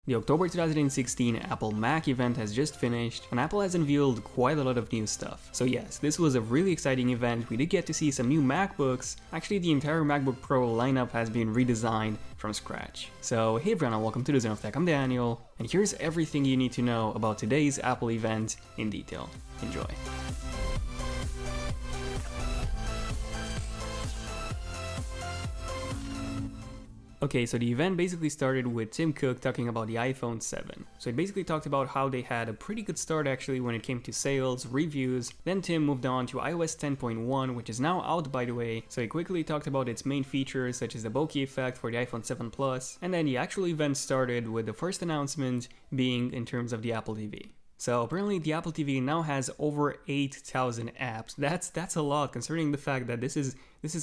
The October 2016 Apple Mac event has just finished, and Apple has unveiled quite a lot of new stuff. So yes, this was a really exciting event. We did get to see some new MacBooks. Actually, the entire MacBook Pro lineup has been redesigned from scratch. So hey everyone, and welcome to the Zone of Tech. I'm Daniel, and here's everything you need to know about today's Apple event in detail. Enjoy. Okay, so the event basically started with Tim Cook talking about the iPhone 7. So it basically talked about how they had a pretty good start actually when it came to sales, reviews. Then Tim moved on to iOS 10.1, which is now out by the way. So he quickly talked about its main features such as the bokeh effect for the iPhone 7 Plus. And then the actual event started with the first announcement being in terms of the Apple TV. So apparently the Apple TV now has over 8,000 apps. That's a lot considering the fact that this is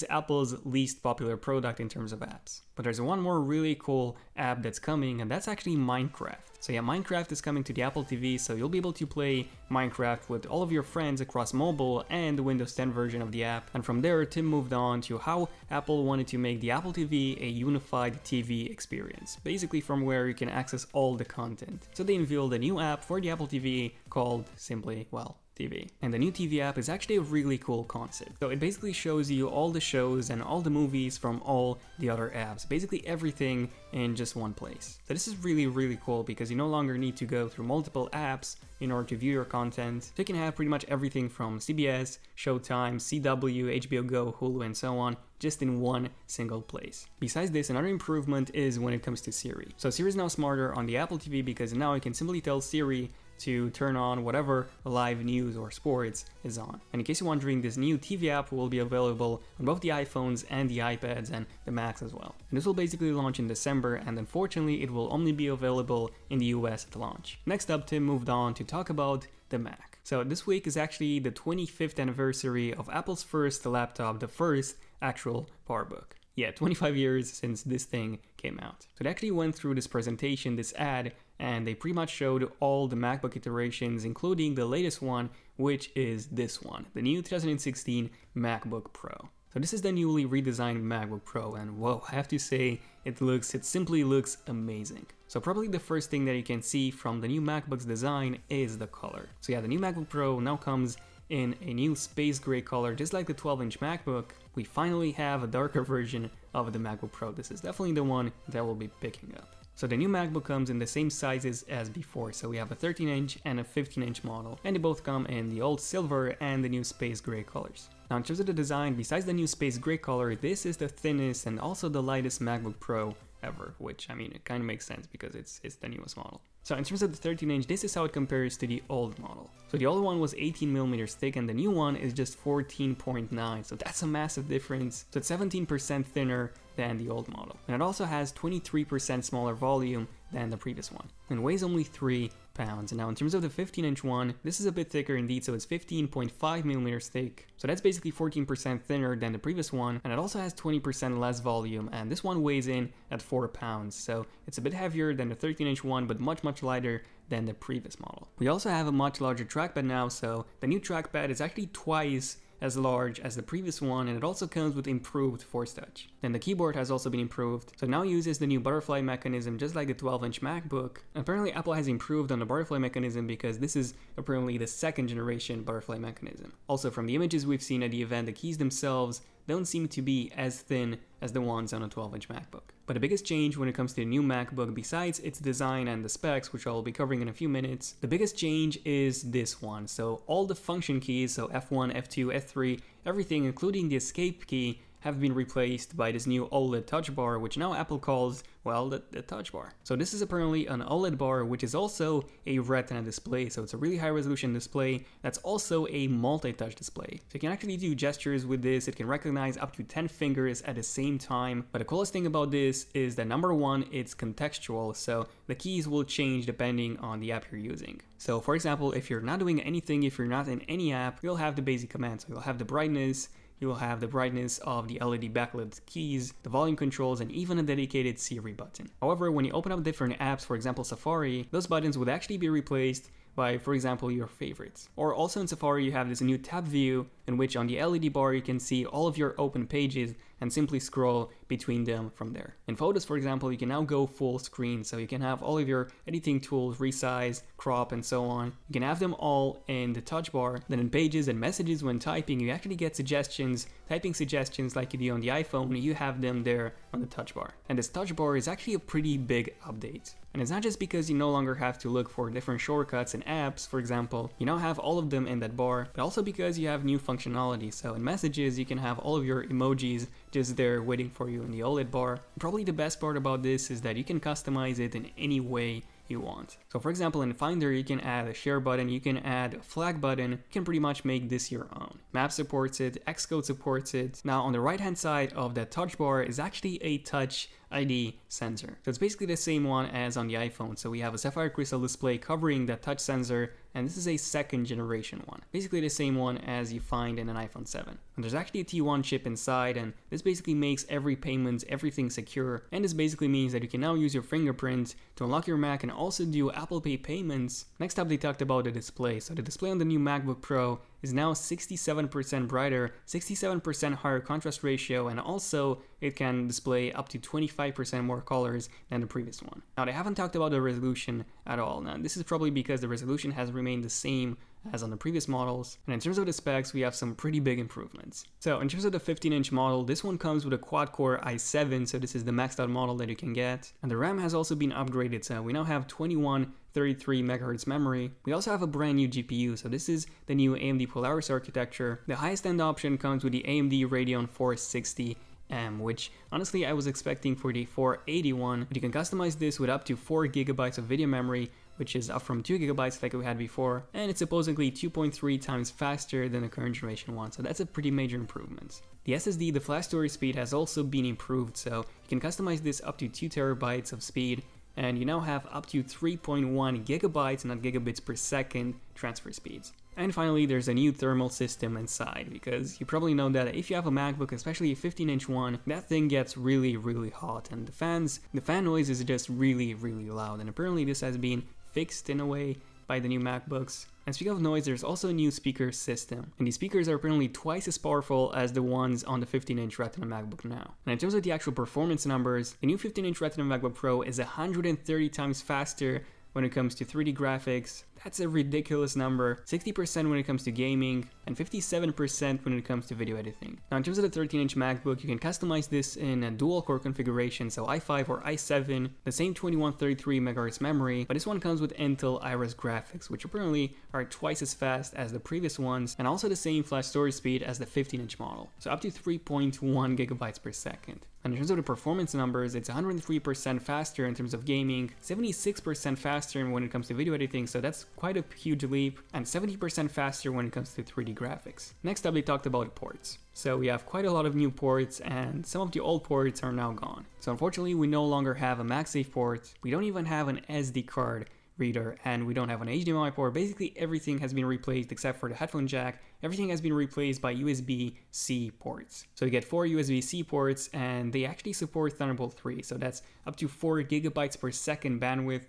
Apple's least popular product in terms of apps. But there's one more really cool app that's coming, and that's actually Minecraft. So yeah, Minecraft is coming to the Apple TV, so you'll be able to play Minecraft with all of your friends across mobile and the Windows 10 version of the app. And from there, Tim moved on to how Apple wanted to make the Apple TV a unified TV experience, basically from where you can access all the content. So they unveiled a new app for the Apple TV called simply, well, TV. And the new TV app is actually a really cool concept. So it basically shows you all the shows and all the movies from all the other apps, basically everything in just one place. So this is really cool because you no longer need to go through multiple apps in order to view your content. So you can have pretty much everything from CBS, Showtime, CW, HBO Go, Hulu, and so on, just in one single place. Besides this, another improvement is when it comes to Siri. So Siri is now smarter on the Apple TV because now you can simply tell Siri to turn on whatever live news or sports is on. And in case you're wondering, this new TV app will be available on both the iPhones and the iPads and the Macs as well. And this will basically launch in December, and unfortunately it will only be available in the US at launch. Next up, Tim moved on to talk about the Mac. So this week is actually the 25th anniversary of Apple's first laptop, the first actual PowerBook. Yeah, 25 years since this thing came out. So they actually went through this presentation, this ad, and they pretty much showed all the MacBook iterations, including the latest one, which is this one, the new 2016 MacBook Pro. So this is the newly redesigned MacBook Pro, and whoa, I have to say, it simply looks amazing. So probably the first thing that you can see from the new MacBook's design is the color. So yeah, the new MacBook Pro now comes in a new space gray color, just like the 12-inch MacBook. We finally have a darker version of the MacBook Pro. This is definitely the one that we'll be picking up. So the new MacBook comes in the same sizes as before, so we have a 13-inch and a 15-inch model, and they both come in the old silver and the new space gray colors. Now in terms of the design, besides the new space gray color, this is the thinnest and also the lightest MacBook Pro ever, which, I mean, it kind of makes sense because it's the newest model. So in terms of the 13-inch, this is how it compares to the old model. So the old one was 18mm thick and the new one is just 14.9, so that's a massive difference. So it's 17% thinner than the old model. And it also has 23% smaller volume than the previous one, and weighs only 3 pounds. And now in terms of the 15-inch one, this is a bit thicker indeed, so it's 15.5mm thick. So that's basically 14% thinner than the previous one, and it also has 20% less volume, and this one weighs in at 4 pounds. So it's a bit heavier than the 13-inch one, but much lighter than the previous model. We also have a much larger trackpad now, so the new trackpad is actually twice as large as the previous one, and it also comes with improved Force Touch. Then the keyboard has also been improved, so it now uses the new butterfly mechanism just like the 12-inch MacBook. Apparently Apple has improved on the butterfly mechanism because this is apparently the second generation butterfly mechanism. Also from the images we've seen at the event, the keys themselves don't seem to be as thin as the ones on a 12-inch MacBook. But the biggest change when it comes to the new MacBook, besides its design and the specs, which I'll be covering in a few minutes, the biggest change is this one. So all the function keys, so F1, F2, F3, everything including the escape key, have been replaced by this new OLED touch bar, which now Apple calls, well, the touch bar. So this is apparently an OLED bar, which is also a retina display. So it's a really high resolution display that's also a multi-touch display. So you can actually do gestures with this. It can recognize up to 10 fingers at the same time. But the coolest thing about this is that number one, it's contextual. So the keys will change depending on the app you're using. So for example, if you're not doing anything, if you're not in any app, you'll have the basic commands. So you'll have the brightness, you will have the brightness of the LED backlit keys, the volume controls, and even a dedicated Siri button. However, when you open up different apps, for example Safari, those buttons would actually be replaced by, for example, your favorites. Or also in Safari, you have this new tab view in which on the LED bar you can see all of your open pages and simply scroll between them from there. In Photos, for example, you can now go full screen, so you can have all of your editing tools, resize, crop, and so on. You can have them all in the touch bar. Then in Pages and Messages, when typing, you actually get suggestions, typing suggestions like you do on the iPhone, you have them there on the touch bar. And this touch bar is actually a pretty big update. And it's not just because you no longer have to look for different shortcuts and apps, for example, you now have all of them in that bar, but also because you have new functionality. So in Messages, you can have all of your emojis just there waiting for you in the OLED bar. Probably the best part about this is that you can customize it in any way you want. So for example, in Finder, you can add a share button, you can add a flag button, you can pretty much make this your own. Maps supports it, Xcode supports it. Now on the right hand side of that touch bar is actually a touch ID sensor. So it's basically the same one as on the iPhone. So we have a sapphire crystal display covering that touch sensor, and this is a second generation one. Basically the same one as you find in an iPhone 7. And there's actually a T1 chip inside, and this basically makes every payment, everything secure. And this basically means that you can now use your fingerprint to unlock your Mac and also do Apple Pay payments. Next up, they talked about the display. So the display on the new MacBook Pro is now 67% brighter, 67% higher contrast ratio, and also it can display up to 25% more colors than the previous one. Now, they haven't talked about the resolution at all. Now, this is probably because the resolution has remained the same as on the previous models, and in terms of the specs, we have some pretty big improvements. So in terms of the 15-inch model, this one comes with a quad-core i7, so this is the maxed out model that you can get, and the RAM has also been upgraded, so we now have 2133 MHz memory. We also have a brand new GPU, so this is the new AMD Polaris architecture. The highest end option comes with the AMD Radeon 460M, which honestly I was expecting for the 481, but you can customize this with up to 4 GB of video memory, which is up from 2 GB like we had before, and it's supposedly 2.3 times faster than the current generation one, so that's a pretty major improvement. The SSD, the flash storage speed, has also been improved, so you can customize this up to 2 TB of speed, and you now have up to 3.1 GB, not gigabits per second, transfer speeds. And finally, there's a new thermal system inside, because you probably know that if you have a MacBook, especially a 15-inch one, that thing gets really, really hot, and the fan noise is just really, really loud, and apparently this has been fixed in a way by the new MacBooks. And speaking of noise, there's also a new speaker system, and these speakers are apparently twice as powerful as the ones on the 15-inch Retina MacBook now. And in terms of the actual performance numbers, the new 15-inch Retina MacBook Pro is 130 times faster when it comes to 3D graphics. That's a ridiculous number. 60% when it comes to gaming, and 57% when it comes to video editing. Now in terms of the 13-inch MacBook, you can customize this in a dual-core configuration, so i5 or i7, the same 2133 MHz memory, but this one comes with Intel Iris graphics, which apparently are twice as fast as the previous ones, and also the same flash storage speed as the 15-inch model, so up to 3.1 GB per second. And in terms of the performance numbers, it's 103% faster in terms of gaming, 76% faster when it comes to video editing, so that's quite a huge leap, and 70% faster when it comes to 3D graphics. Next up, they talked about ports. So we have quite a lot of new ports, and some of the old ports are now gone. So unfortunately, we no longer have a MagSafe port, we don't even have an SD card reader, and we don't have an HDMI port. Basically everything has been replaced except for the headphone jack. Everything has been replaced by USB-C ports. So you get 4 USB-C ports, and they actually support Thunderbolt 3, so that's up to 4 GB per second bandwidth.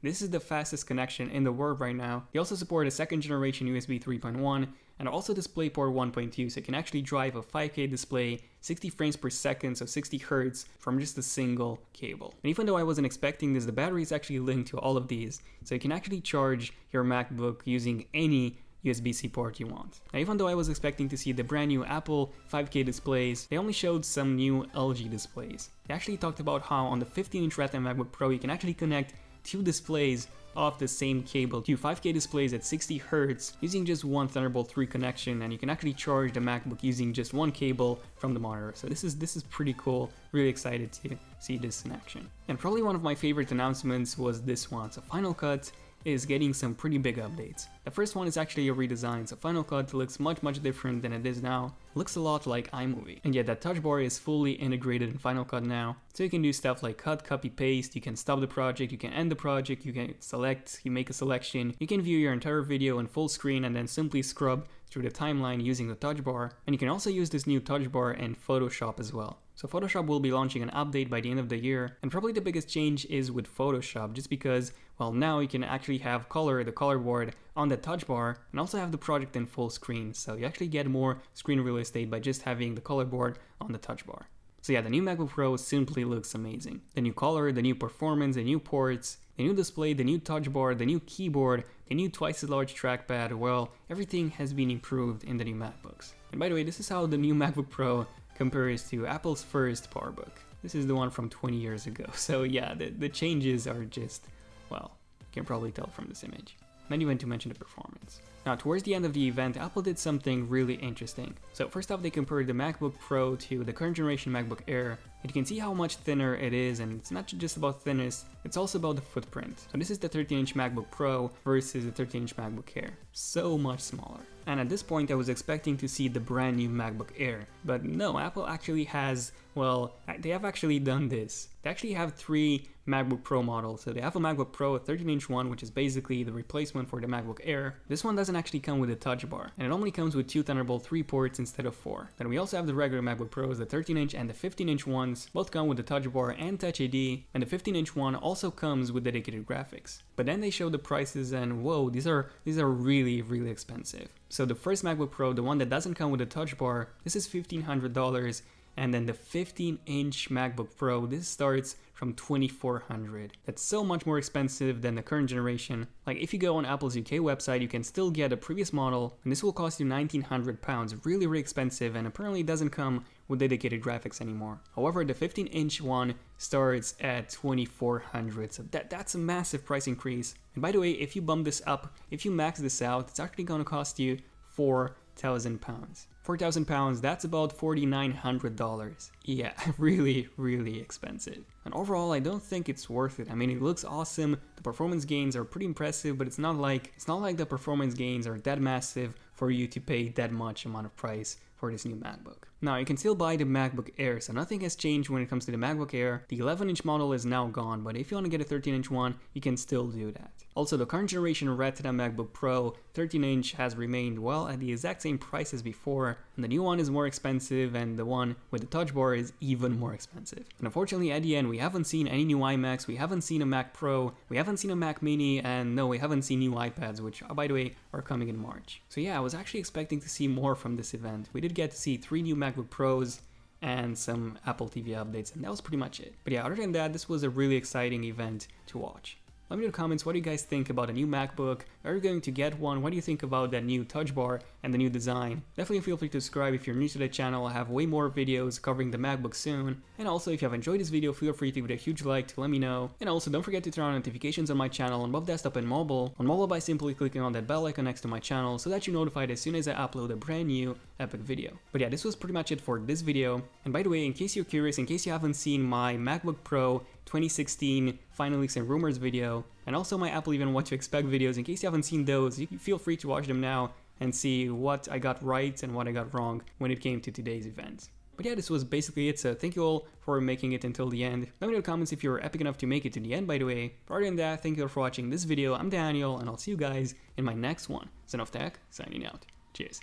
This is the fastest connection in the world right now. They also support a second generation USB 3.1 and also DisplayPort 1.2, so you can actually drive a 5K display, 60 frames per second, so 60 Hz from just a single cable. And even though I wasn't expecting this, the battery is actually linked to all of these, so you can actually charge your MacBook using any USB-C port you want. Now, even though I was expecting to see the brand new Apple 5K displays, they only showed some new LG displays. They actually talked about how on the 15-inch Retina MacBook Pro you can actually connect 2 displays off the same cable, 2 5K displays at 60 Hz using just one Thunderbolt 3 connection, and you can actually charge the MacBook using just one cable from the monitor. So this is pretty cool. Really excited to see this in action. And probably one of my favorite announcements was this one. So Final Cut is getting some pretty big updates. The first one is actually a redesign, so Final Cut looks much different than it is now. It looks a lot like iMovie, and yet that touch bar is fully integrated in Final Cut now. So you can do stuff like cut, copy, paste, you can stop the project, you can end the project, you can select, you make a selection, you can view your entire video in full screen and then simply scrub through the timeline using the touch bar. And you can also use this new touch bar in Photoshop as well. So Photoshop will be launching an update by the end of the year, and probably the biggest change is with Photoshop, just because, well, now you can actually have the color board on the touch bar, and also have the project in full screen, so you actually get more screen real estate by just having the color board on the touch bar. So yeah, the new MacBook Pro simply looks amazing. The new color, the new performance, the new ports, the new display, the new touch bar, the new keyboard, the new twice as large trackpad, well, everything has been improved in the new MacBooks. And by the way, this is how the new MacBook Pro compares to Apple's first PowerBook. This is the one from 20 years ago. So yeah, the changes are just, well, you can probably tell from this image. Not even to mention the performance. Now, towards the end of the event, Apple did something really interesting. So first off, they compared the MacBook Pro to the current generation MacBook Air, and you can see how much thinner it is, and it's not just about thinness, it's also about the footprint. So this is the 13-inch MacBook Pro versus the 13-inch MacBook Air. So much smaller. And at this point, I was expecting to see the brand new MacBook Air, but no, Apple actually has, well, they have actually done this. They actually have 3 MacBook Pro models. So they have a MacBook Pro, a 13-inch one, which is basically the replacement for the MacBook Air. This one doesn't actually come with a touch bar, and it only comes with 2 Thunderbolt 3 ports instead of 4. Then we also have the regular MacBook Pros, the 13-inch and the 15-inch ones. Both come with the touch bar and Touch ID, and the 15-inch one also comes with dedicated graphics. But then they show the prices, and whoa, these are really, really expensive. So the first MacBook Pro, the one that doesn't come with a touch bar, this is $1,500. And then the 15-inch MacBook Pro, this starts from $2,400. That's so much more expensive than the current generation. Like if you go on Apple's UK website, you can still get a previous model, and this will cost you £1,900. Really, really expensive, and apparently it doesn't come with dedicated graphics anymore. However, the 15-inch one starts at $2,400, so that's a massive price increase. And by the way, if you bump this up, if you max this out, it's actually gonna cost you £4,000. £4,000, that's about $4,900. Yeah, really, really expensive. And overall, I don't think it's worth it. I mean, it looks awesome, the performance gains are pretty impressive, but it's not like the performance gains are that massive for you to pay that much amount of price for this new MacBook. Now, you can still buy the MacBook Air, so nothing has changed when it comes to the MacBook Air. The 11-inch model is now gone, but if you want to get a 13-inch one, you can still do that. Also, the current generation Retina MacBook Pro 13-inch has remained, well, at the exact same price as before, and the new one is more expensive, and the one with the touch bar is even more expensive. And unfortunately, at the end, we haven't seen any new iMacs, we haven't seen a Mac Pro, we haven't seen a Mac Mini, and no, we haven't seen new iPads, which, by the way, are coming in March. So yeah, I was actually expecting to see more from this event. We did get to see 3 new MacBook Pros and some Apple TV updates, and that was pretty much it. But yeah, other than that, this was a really exciting event to watch. Let me know in the comments, what do you guys think about a new MacBook? Are you going to get one? What do you think about that new touch bar and the new design? Definitely feel free to subscribe if you're new to the channel. I have way more videos covering the MacBook soon. And also, if you have enjoyed this video, feel free to give it a huge like to let me know. And also, don't forget to turn on notifications on my channel on both desktop and mobile. On mobile by simply clicking on that bell icon next to my channel so that you're notified as soon as I upload a brand new epic video. But yeah, this was pretty much it for this video. And by the way, in case you're curious, in case you haven't seen my MacBook Pro 2016 Final Leaks and Rumors video, and also my Apple Even What to Expect videos, in case you haven't seen those, you can feel free to watch them now and see what I got right and what I got wrong when it came to today's event. But yeah, this was basically it, so thank you all for making it until the end. Let me know in the comments if you're epic enough to make it to the end, by the way. But other than that, thank you all for watching this video. I'm Daniel, and I'll see you guys in my next one. Son of Tech, signing out. Cheers.